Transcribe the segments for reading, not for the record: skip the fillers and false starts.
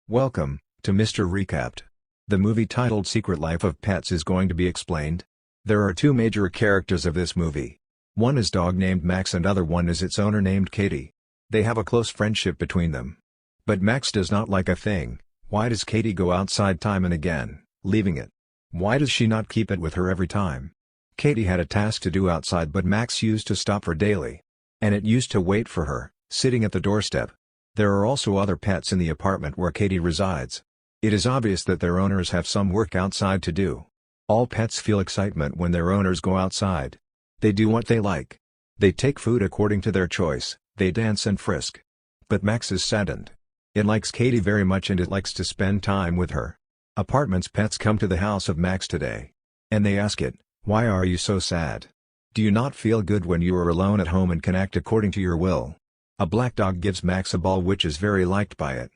Welcome to Mr. Recapped. The movie titled Secret Life of Pets is going to be explained. There are two major characters of this movie. One is dog named Max and other one is its owner named Katie. They have a close friendship between them. But Max does not like a thing. Why does Katie go outside time and again, leaving it? Why does she not keep it with her every time? Katie had a task to do outside but Max used to stop her daily. And it used to wait for her, sitting at the doorstep. There are also other pets in the apartment where Katie resides. It is obvious that their owners have some work outside to do. All pets feel excitement when their owners go outside. They do what they like. They take food according to their choice, they dance and frisk. But Max is saddened. It likes Katie very much and it likes to spend time with her. Apartment's pets come to the house of Max today. And they ask it, "Why are you so sad? Do you not feel good when you are alone at home and can act according to your will?" A black dog gives Max a ball which is very liked by it.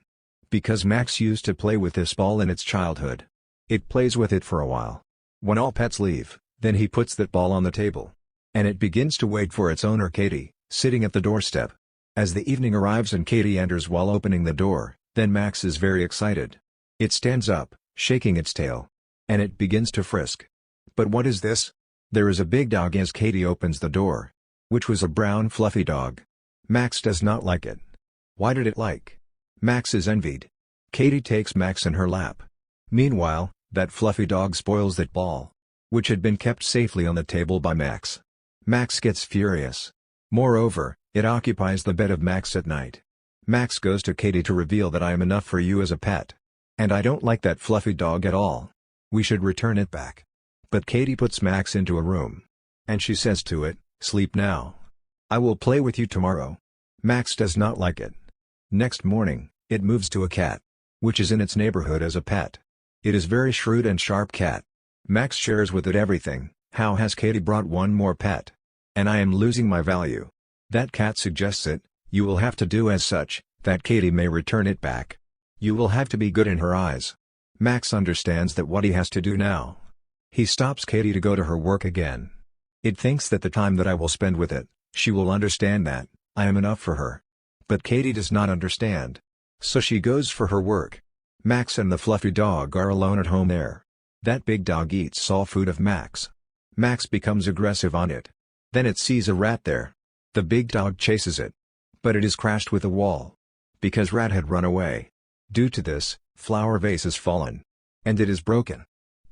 Because Max used to play with this ball in its childhood. It plays with it for a while. When all pets leave, then he puts that ball on the table. And it begins to wait for its owner Katie, sitting at the doorstep. As the evening arrives and Katie enters while opening the door, then Max is very excited. It stands up, shaking its tail. And it begins to frisk. But what is this? There is a big dog as Katie opens the door. Which was a brown fluffy dog. Max does not like it. Why did it like? Max is envied. Katie takes Max in her lap. Meanwhile, that fluffy dog spoils that ball. Which had been kept safely on the table by Max. Max gets furious. Moreover, it occupies the bed of Max at night. Max goes to Katie to reveal that I am enough for you as a pet. And I don't like that fluffy dog at all. We should return it back. But Katie puts Max into a room. And she says to it, "Sleep now. I will play with you tomorrow." Max does not like it. Next morning, it moves to a cat. Which is in its neighborhood as a pet. It is very shrewd and sharp cat. Max shares with it everything. How has Katie brought one more pet? And I am losing my value. That cat suggests it, you will have to do as such, that Katie may return it back. You will have to be good in her eyes. Max understands that what he has to do now. He stops Katie to go to her work again. It thinks that the time that I will spend with it, she will understand that I am enough for her. But Katie does not understand. So she goes for her work. Max and the fluffy dog are alone at home there. That big dog eats all food of Max. Max becomes aggressive on it. Then it sees a rat there. The big dog chases it. But it is crashed with a wall. Because rat had run away. Due to this, flower vase has fallen. And it is broken.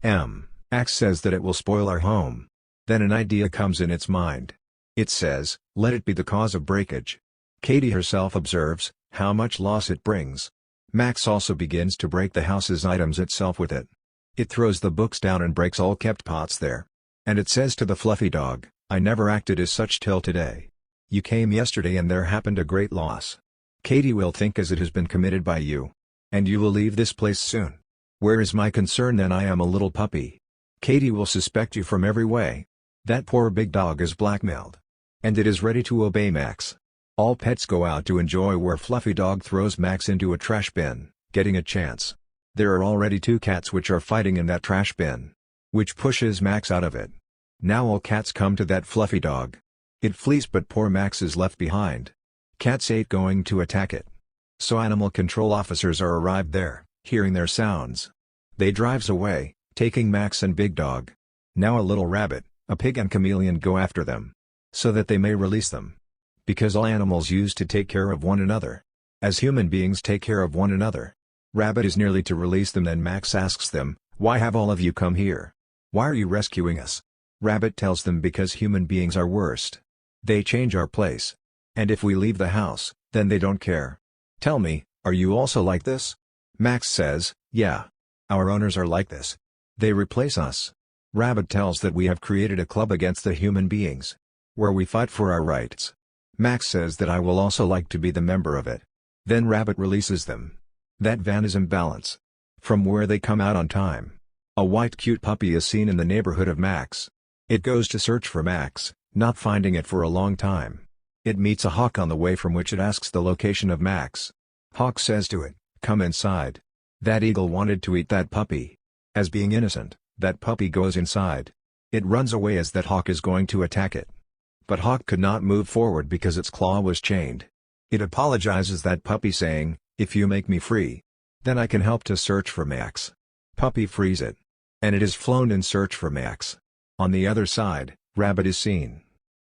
Max says that it will spoil our home. Then an idea comes in its mind. It says, let it be the cause of breakage. Katie herself observes how much loss it brings. Max also begins to break the house's items itself with it. It throws the books down and breaks all kept pots there. And it says to the fluffy dog, I never acted as such till today. You came yesterday and there happened a great loss. Katie will think as it has been committed by you. And you will leave this place soon. Where is my concern then? I am a little puppy. Katie will suspect you from every way. That poor big dog is blackmailed. And it is ready to obey Max. All pets go out to enjoy where Fluffy Dog throws Max into a trash bin, getting a chance. There are already two cats which are fighting in that trash bin. Which pushes Max out of it. Now all cats come to that Fluffy Dog. It flees but poor Max is left behind. Cats 8 going to attack it. So animal control officers are arrived there, hearing their sounds. They drives away, taking Max and Big Dog. Now a little rabbit, a pig and chameleon go after them. So that they may release them. Because all animals used to take care of one another. As human beings take care of one another. Rabbit is nearly to release them then Max asks them, why have all of you come here? Why are you rescuing us? Rabbit tells them because human beings are worst. They change our place. And if we leave the house, then they don't care. Tell me, are you also like this? Max says, yeah. Our owners are like this. They replace us. Rabbit tells that we have created a club against the human beings. Where we fight for our rights. Max says that I will also like to be the member of it. Then Rabbit releases them. That van is imbalance. From where they come out on time. A white cute puppy is seen in the neighborhood of Max. It goes to search for Max, not finding it for a long time. It meets a hawk on the way from which it asks the location of Max. Hawk says to it, come inside. That eagle wanted to eat that puppy. As being innocent, that puppy goes inside. It runs away as that hawk is going to attack it. But Hawk could not move forward because its claw was chained. It apologizes that puppy saying, if you make me free, Then I can help to search for Max. Puppy frees it. And it is flown in search for Max. On the other side, Rabbit is seen.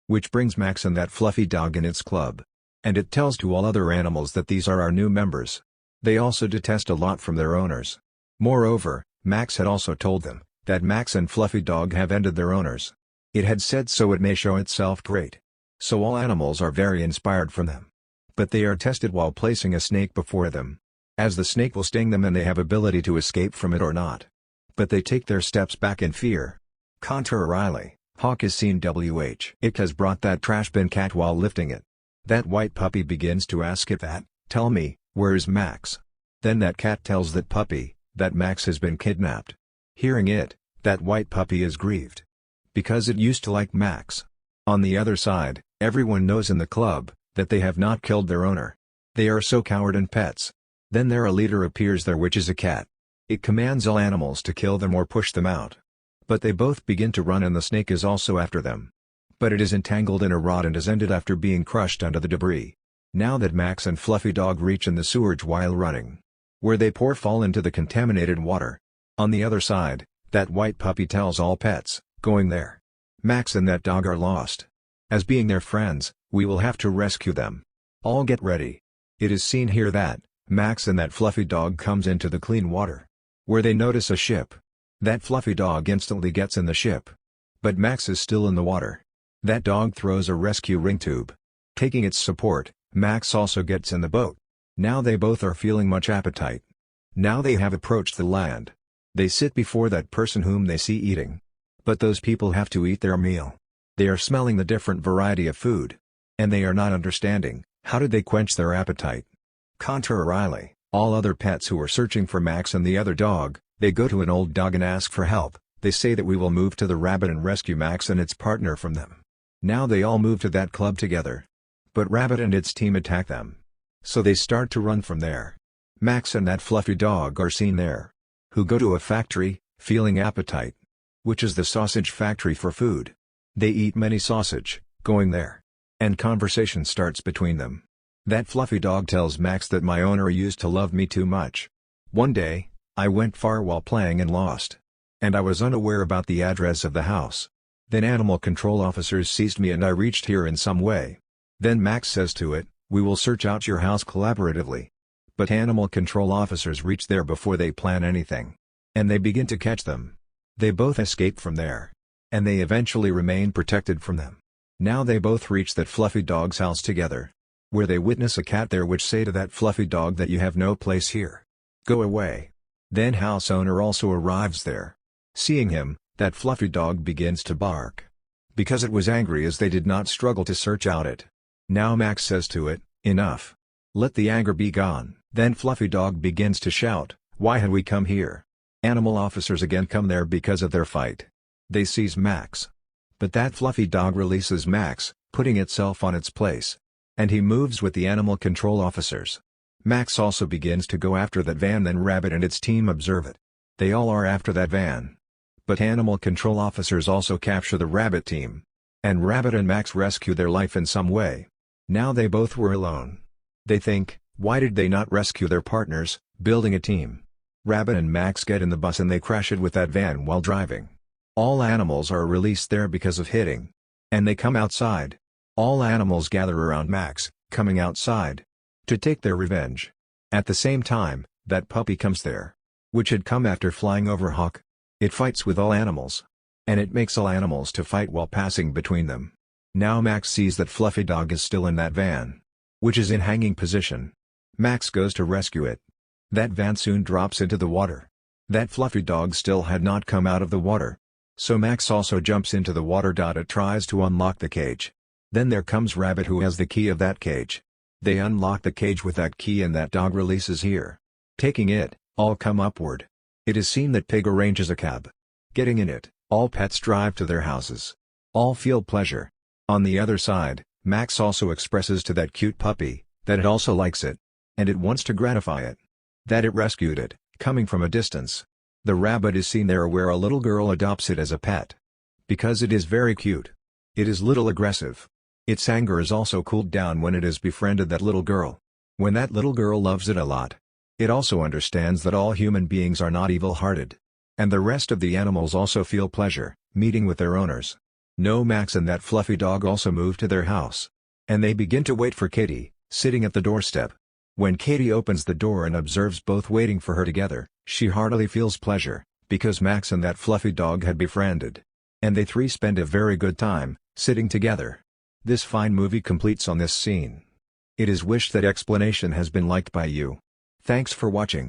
Which brings Max and that fluffy dog in its club. And it tells to all other animals that these are our new members. They also detest a lot from their owners. Moreover, Max had also told them that Max and Fluffy Dog have ended their owners. It had said so it may show itself great. So all animals are very inspired from them. But they are tested while placing a snake before them. As the snake will sting them and they have ability to escape from it or not. But they take their steps back in fear. Contrarily, Hawk is seen It has brought that trash bin cat while lifting it. That white puppy begins to ask it that, tell me, where is Max? Then that cat tells that puppy, that Max has been kidnapped. Hearing it, that white puppy is grieved. Because it used to like Max. On the other side, everyone knows in the club, that they have not killed their owner. They are so coward and pets. Then their leader appears there which is a cat. It commands all animals to kill them or push them out. But they both begin to run and the snake is also after them. But it is entangled in a rod and is ended after being crushed under the debris. Now that Max and Fluffy Dog reach in the sewage while running. Where they fall into the contaminated water. On the other side, that white puppy tells all pets, going there. Max and that dog are lost. As being their friends, we will have to rescue them. All get ready. It is seen here that, Max and that Fluffy Dog comes into the clean water. Where they notice a ship. That Fluffy Dog instantly gets in the ship. But Max is still in the water. That dog throws a rescue ring tube. Taking its support, Max also gets in the boat. Now they both are feeling much appetite. Now they have approached the land. They sit before that person whom they see eating. But those people have to eat their meal. They are smelling the different variety of food. And they are not understanding, how did they quench their appetite? Contrarily, all other pets who are searching for Max and the other dog, they go to an old dog and ask for help. They say that we will move to the rabbit and rescue Max and its partner from them. Now they all move to that club together. But Rabbit and its team attack them. So they start to run from there. Max and that Fluffy Dog are seen there. Who go to a factory, feeling appetite. Which is the sausage factory for food. They eat many sausage, going there. And conversation starts between them. That Fluffy Dog tells Max that my owner used to love me too much. One day, I went far while playing and lost. And I was unaware about the address of the house. Then animal control officers seized me and I reached here in some way. Then Max says to it, we will search out your house collaboratively. But animal control officers reach there before they plan anything. And they begin to catch them. They both escape from there. And they eventually remain protected from them. Now they both reach that Fluffy Dog's house together. Where they witness a cat there which say to that Fluffy Dog that you have no place here. Go away. Then house owner also arrives there. Seeing him, that Fluffy Dog begins to bark. Because it was angry as they did not struggle to search out it. Now Max says to it, enough. Let the anger be gone. Then Fluffy Dog begins to shout, why had we come here? Animal officers again come there because of their fight. They seize Max. But that Fluffy Dog releases Max, putting itself on its place. And he moves with the animal control officers. Max also begins to go after that van, then Rabbit and its team observe it. They all are after that van. But animal control officers also capture the Rabbit team. And Rabbit and Max rescue their life in some way. Now they both were alone. They think, why did they not rescue their partners, building a team? Rabbit and Max get in the bus and they crash it with that van while driving. All animals are released there because of hitting. And they come outside. All animals gather around Max, coming outside. To take their revenge. At the same time, that puppy comes there. Which had come after flying over Hawk. It fights with all animals. And it makes all animals to fight while passing between them. Now Max sees that Fluffy Dog is still in that van. Which is in hanging position. Max goes to rescue it. That van soon drops into the water. That Fluffy Dog still had not come out of the water. So Max also jumps into the water. It tries to unlock the cage. Then there comes Rabbit who has the key of that cage. They unlock the cage with that key and that dog releases here. Taking it, all come upward. It is seen that Pig arranges a cab. Getting in it, all pets drive to their houses. All feel pleasure. On the other side, Max also expresses to that cute puppy, that it also likes it. And it wants to gratify it. That it rescued it, coming from a distance. The rabbit is seen there where a little girl adopts it as a pet. Because it is very cute. It is little aggressive. Its anger is also cooled down when it has befriended that little girl. When that little girl loves it a lot. It also understands that all human beings are not evil-hearted. And the rest of the animals also feel pleasure, meeting with their owners. No, Max and that fluffy dog also move to their house. And they begin to wait for Katie, sitting at the doorstep. When Katie opens the door and observes both waiting for her together, she heartily feels pleasure, because Max and that fluffy dog had befriended. And they three spend a very good time, sitting together. This fine movie completes on this scene. It is wished that explanation has been liked by you. Thanks for watching.